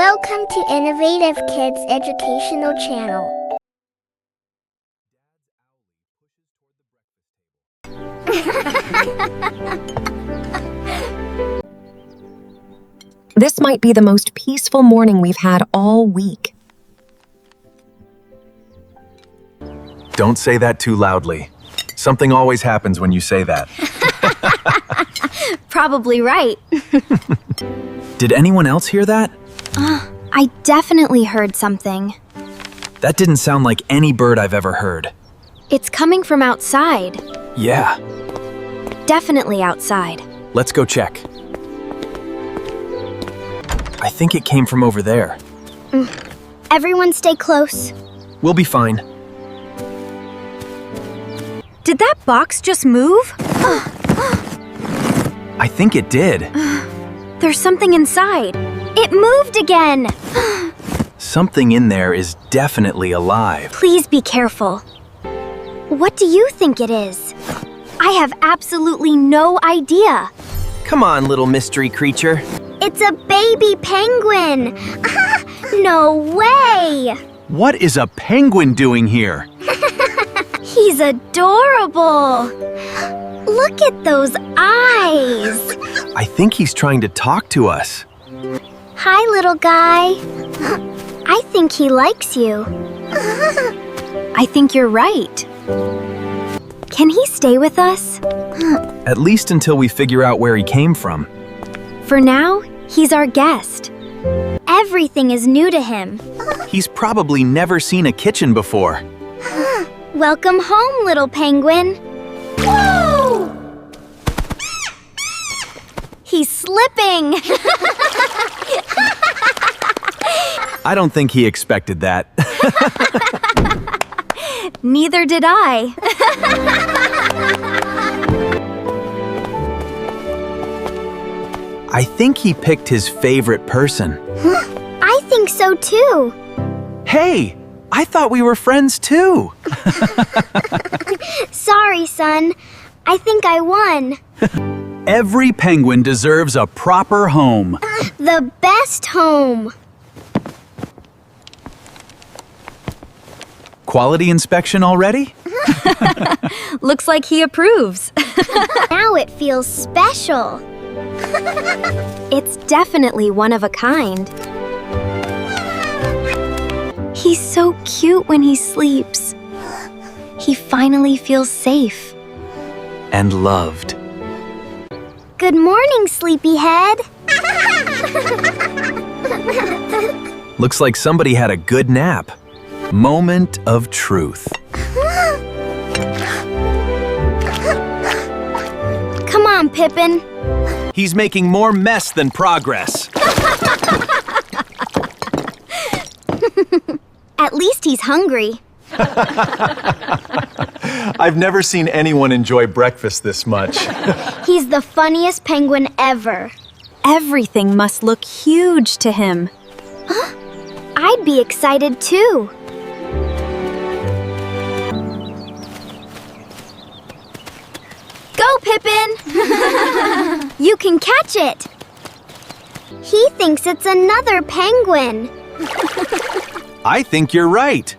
Welcome to Innovative Kids Educational Channel. This might be the most peaceful morning we've had all week. Don't say that too loudly. Something always happens when you say that. Probably right. Did anyone else hear that? I definitely heard something. That didn't sound like any bird I've ever heard. It's coming from outside. Yeah, Definitely outside. let's go check. I think it came from over there. Everyone stay close. We'll be fine. Did that box just move? I think it did. There's something inside. It moved again. Something in there is definitely alive. Please be careful. What do you think it is? I have absolutely no idea. Come on, little mystery creature. It's a baby penguin. No way. What is a penguin doing here? He's adorable. Look at those eyes. I think he's trying to talk to us. Hi, little guy. I think he likes you. I think you're right. Can he stay with us? At least until we figure out where he came from. For now, he's our guest. Everything is new to him. He's probably never seen a kitchen before. Welcome home, little penguin. Whoa! He's slipping. I don't think he expected that. Neither did I. I think he picked his favorite person. I think so too. Hey, I thought we were friends too. Sorry, son. I think I won. Every penguin deserves a proper home. The best home. Quality inspection already? Looks like he approves. Now it feels special. It's definitely one of a kind. He's so cute when he sleeps. He finally feels safe. And loved. Good morning, sleepyhead. Looks like somebody had a good nap. Moment of truth. Come on, Pippin. He's making more mess than progress. At least he's hungry. I've never seen anyone enjoy breakfast this much. He's the funniest penguin ever. Everything must look huge to him. I'd be excited too. Go, Pippin! You can catch it. He thinks it's another penguin. I think you're right.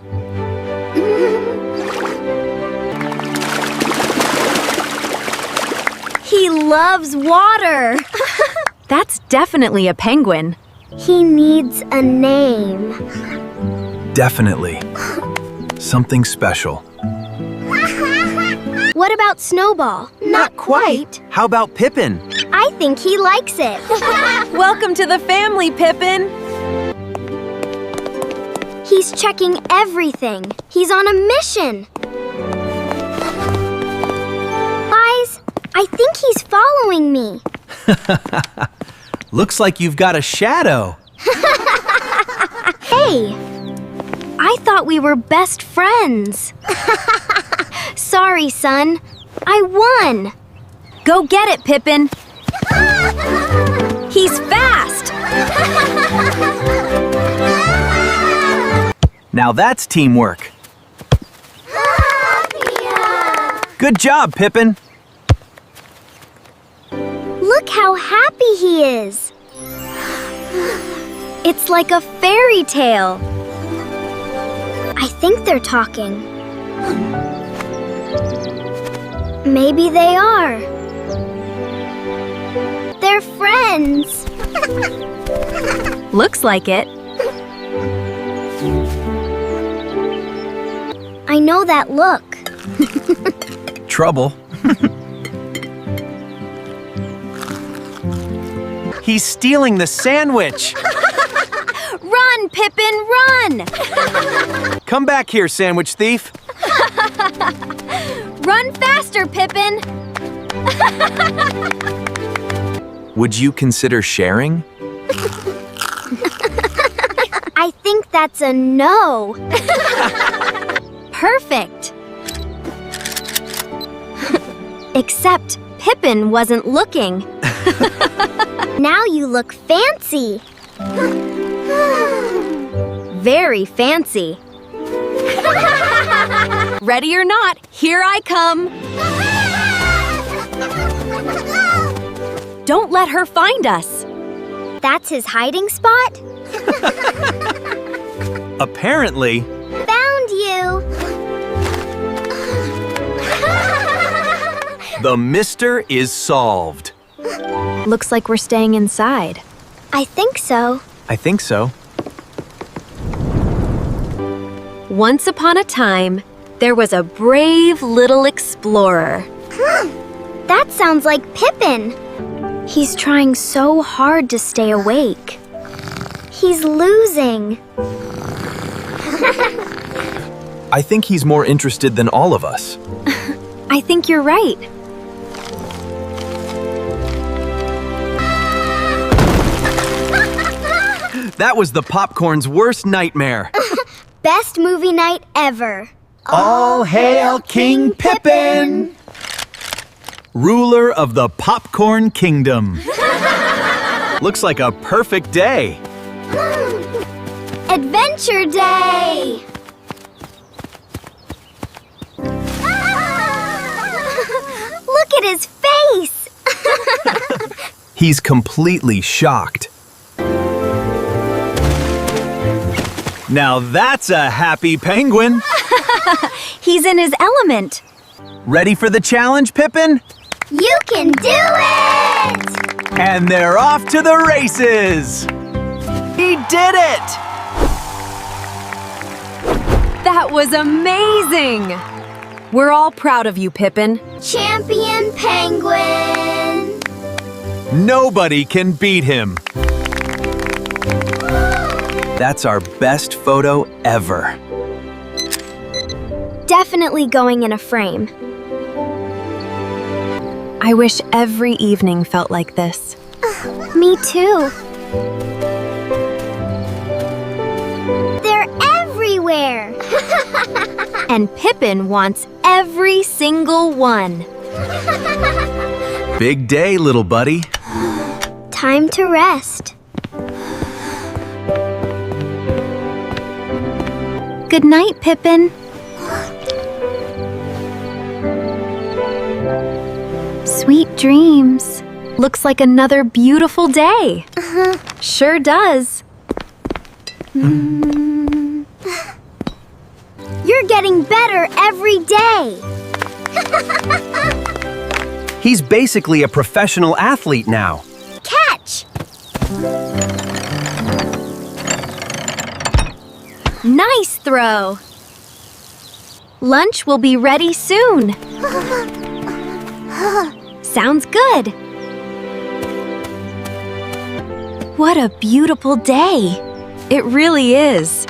He loves water. That's definitely a penguin. He needs a name. Definitely. Something special. What about Snowball? Not quite. How about Pippin? I think he likes it. Welcome to the family, Pippin! He's checking everything. He's on a mission. Guys, I think he's following me. Looks like you've got a shadow. Hey, I thought we were best friends. Sorry, son. I won. Go get it, Pippin. He's fast. Now that's teamwork. Good job, Pippin. Look how happy he is. It's like a fairy tale. I think they're talking. Maybe they are. They're friends. Looks like it. I know that look. Trouble. He's stealing the sandwich. Run, Pippin, run! Come back here, sandwich thief. Run faster, Pippin! Would you consider sharing? I think that's a no. Perfect. Except Pippin wasn't looking. Now you look fancy. Very fancy. Ready or not, here I come. Don't let her find us. That's his hiding spot? Apparently. Found you. The mystery is solved. Looks like we're staying inside. I think so. I think so. Once upon a time, there was a brave little explorer. That sounds like Pippin. He's trying so hard to stay awake. He's losing. I think he's more interested than all of us. I think you're right. That was the popcorn's worst nightmare. Best movie night ever. All hail King Pippin! Ruler of the Popcorn Kingdom. Looks like a perfect day. Adventure Day! Look at his face! He's completely shocked. Now that's a happy penguin. He's in his element. Ready for the challenge, Pippin? You can do it! And they're off to the races. He did it! That was amazing! We're all proud of you, Pippin. Champion Penguin! Nobody can beat him. That's our best photo ever. Definitely going in a frame. I wish every evening felt like this. Me too. They're everywhere! And Pippin wants every single one. Big day, little buddy. Time to rest. Good night, Pippin. Sweet dreams. Looks like another beautiful day. Sure does. You're getting better every day. He's basically a professional athlete now. Catch! Nice throw. Lunch will be ready soon. Sounds good. What a beautiful day. It really is.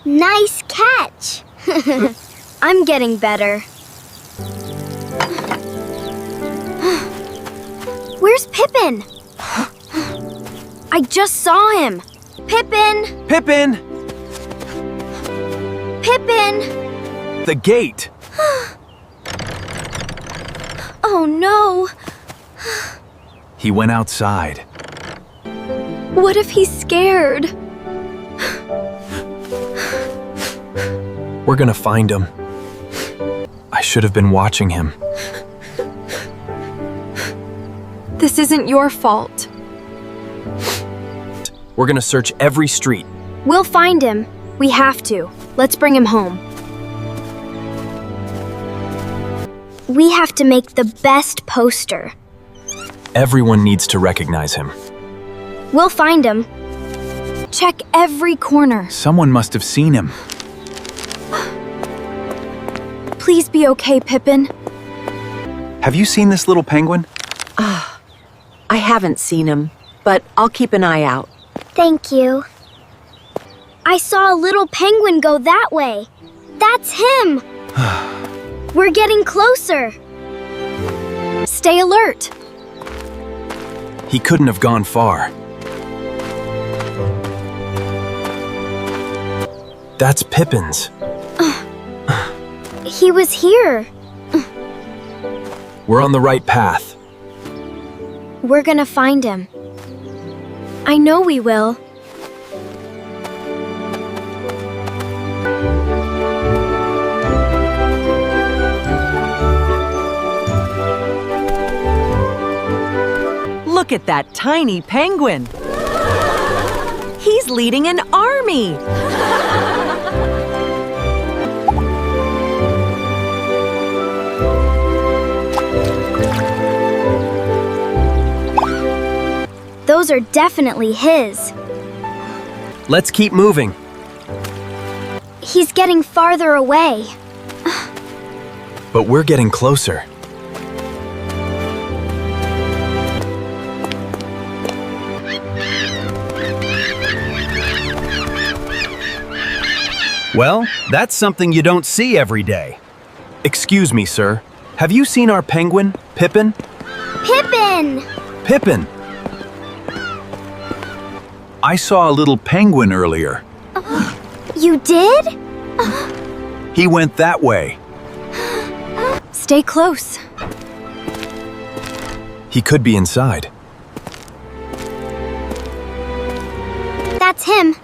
Nice catch. I'm getting better. Where's Pippin? I just saw him. Pippin! Pippin! Pippin! The gate. Oh no! He went outside. What if he's scared? We're gonna find him. I should have been watching him. This isn't your fault. We're gonna search every street. We'll find him. We have to. Let's bring him home. We have to make the best poster. Everyone needs to recognize him. We'll find him. Check every corner. Someone must have seen him. Please be okay, Pippin. Have you seen this little penguin? I haven't seen him, but I'll keep an eye out. Thank you. I saw a little penguin go that way. That's him! We're getting closer. Stay alert. He couldn't have gone far. That's Pippin's. He was here. We're on the right path. We're gonna find him. I know we will. Look at that tiny penguin. He's leading an army. Those are definitely his. Let's keep moving. He's getting farther away. But we're getting closer. Well, that's something you don't see every day. Excuse me, sir. Have you seen our penguin, Pippin? Pippin! Pippin! I saw a little penguin earlier. You did? He went that way. Stay close. He could be inside. That's him.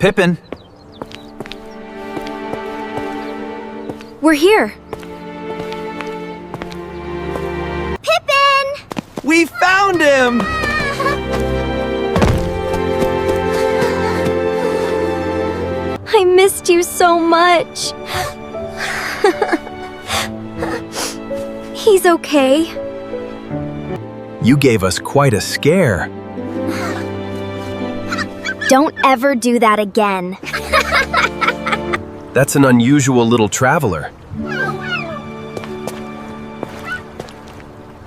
Pippin! We're here. Pippin! We found him! I missed you so much. He's okay. You gave us quite a scare. Don't ever do that again. That's an unusual little traveler.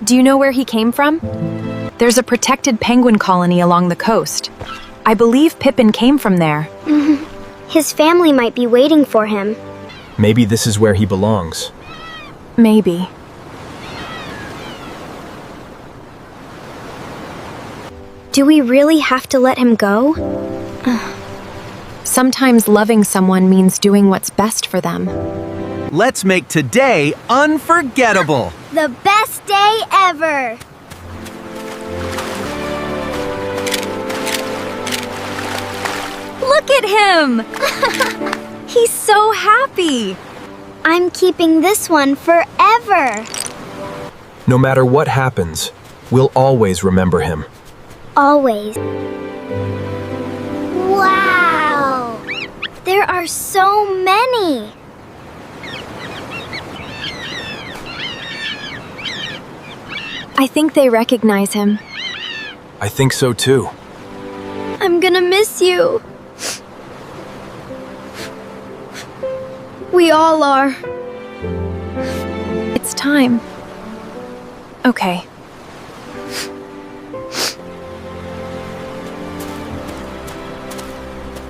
Do you know where he came from? There's a protected penguin colony along the coast. I believe Pippin came from there. His family might be waiting for him. Maybe this is where he belongs. Maybe. Do we really have to let him go? Sometimes loving someone means doing what's best for them. Let's make today unforgettable. The best day ever! Look at him! He's so happy! I'm keeping this one forever! No matter what happens, we'll always remember him. Always. Wow! There are so many! I think they recognize him. I think so too. I'm gonna miss you. We all are. It's time. Okay.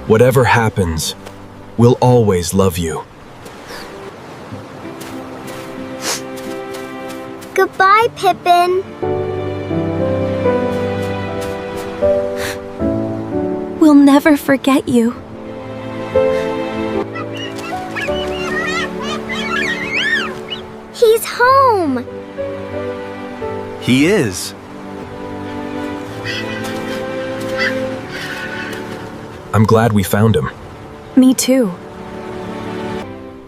Whatever happens, we'll always love you. Goodbye, Pippin. We'll never forget you. He's He's home! He is. I'm glad we found him. Me too.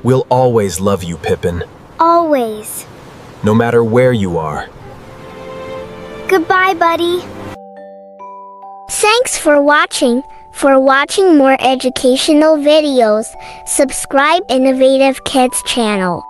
We'll always love you, Pippin, Always. no matter where you are. Goodbye, buddy. Thanks for watching. For watching more educational videos, subscribe Innovative Kids channel.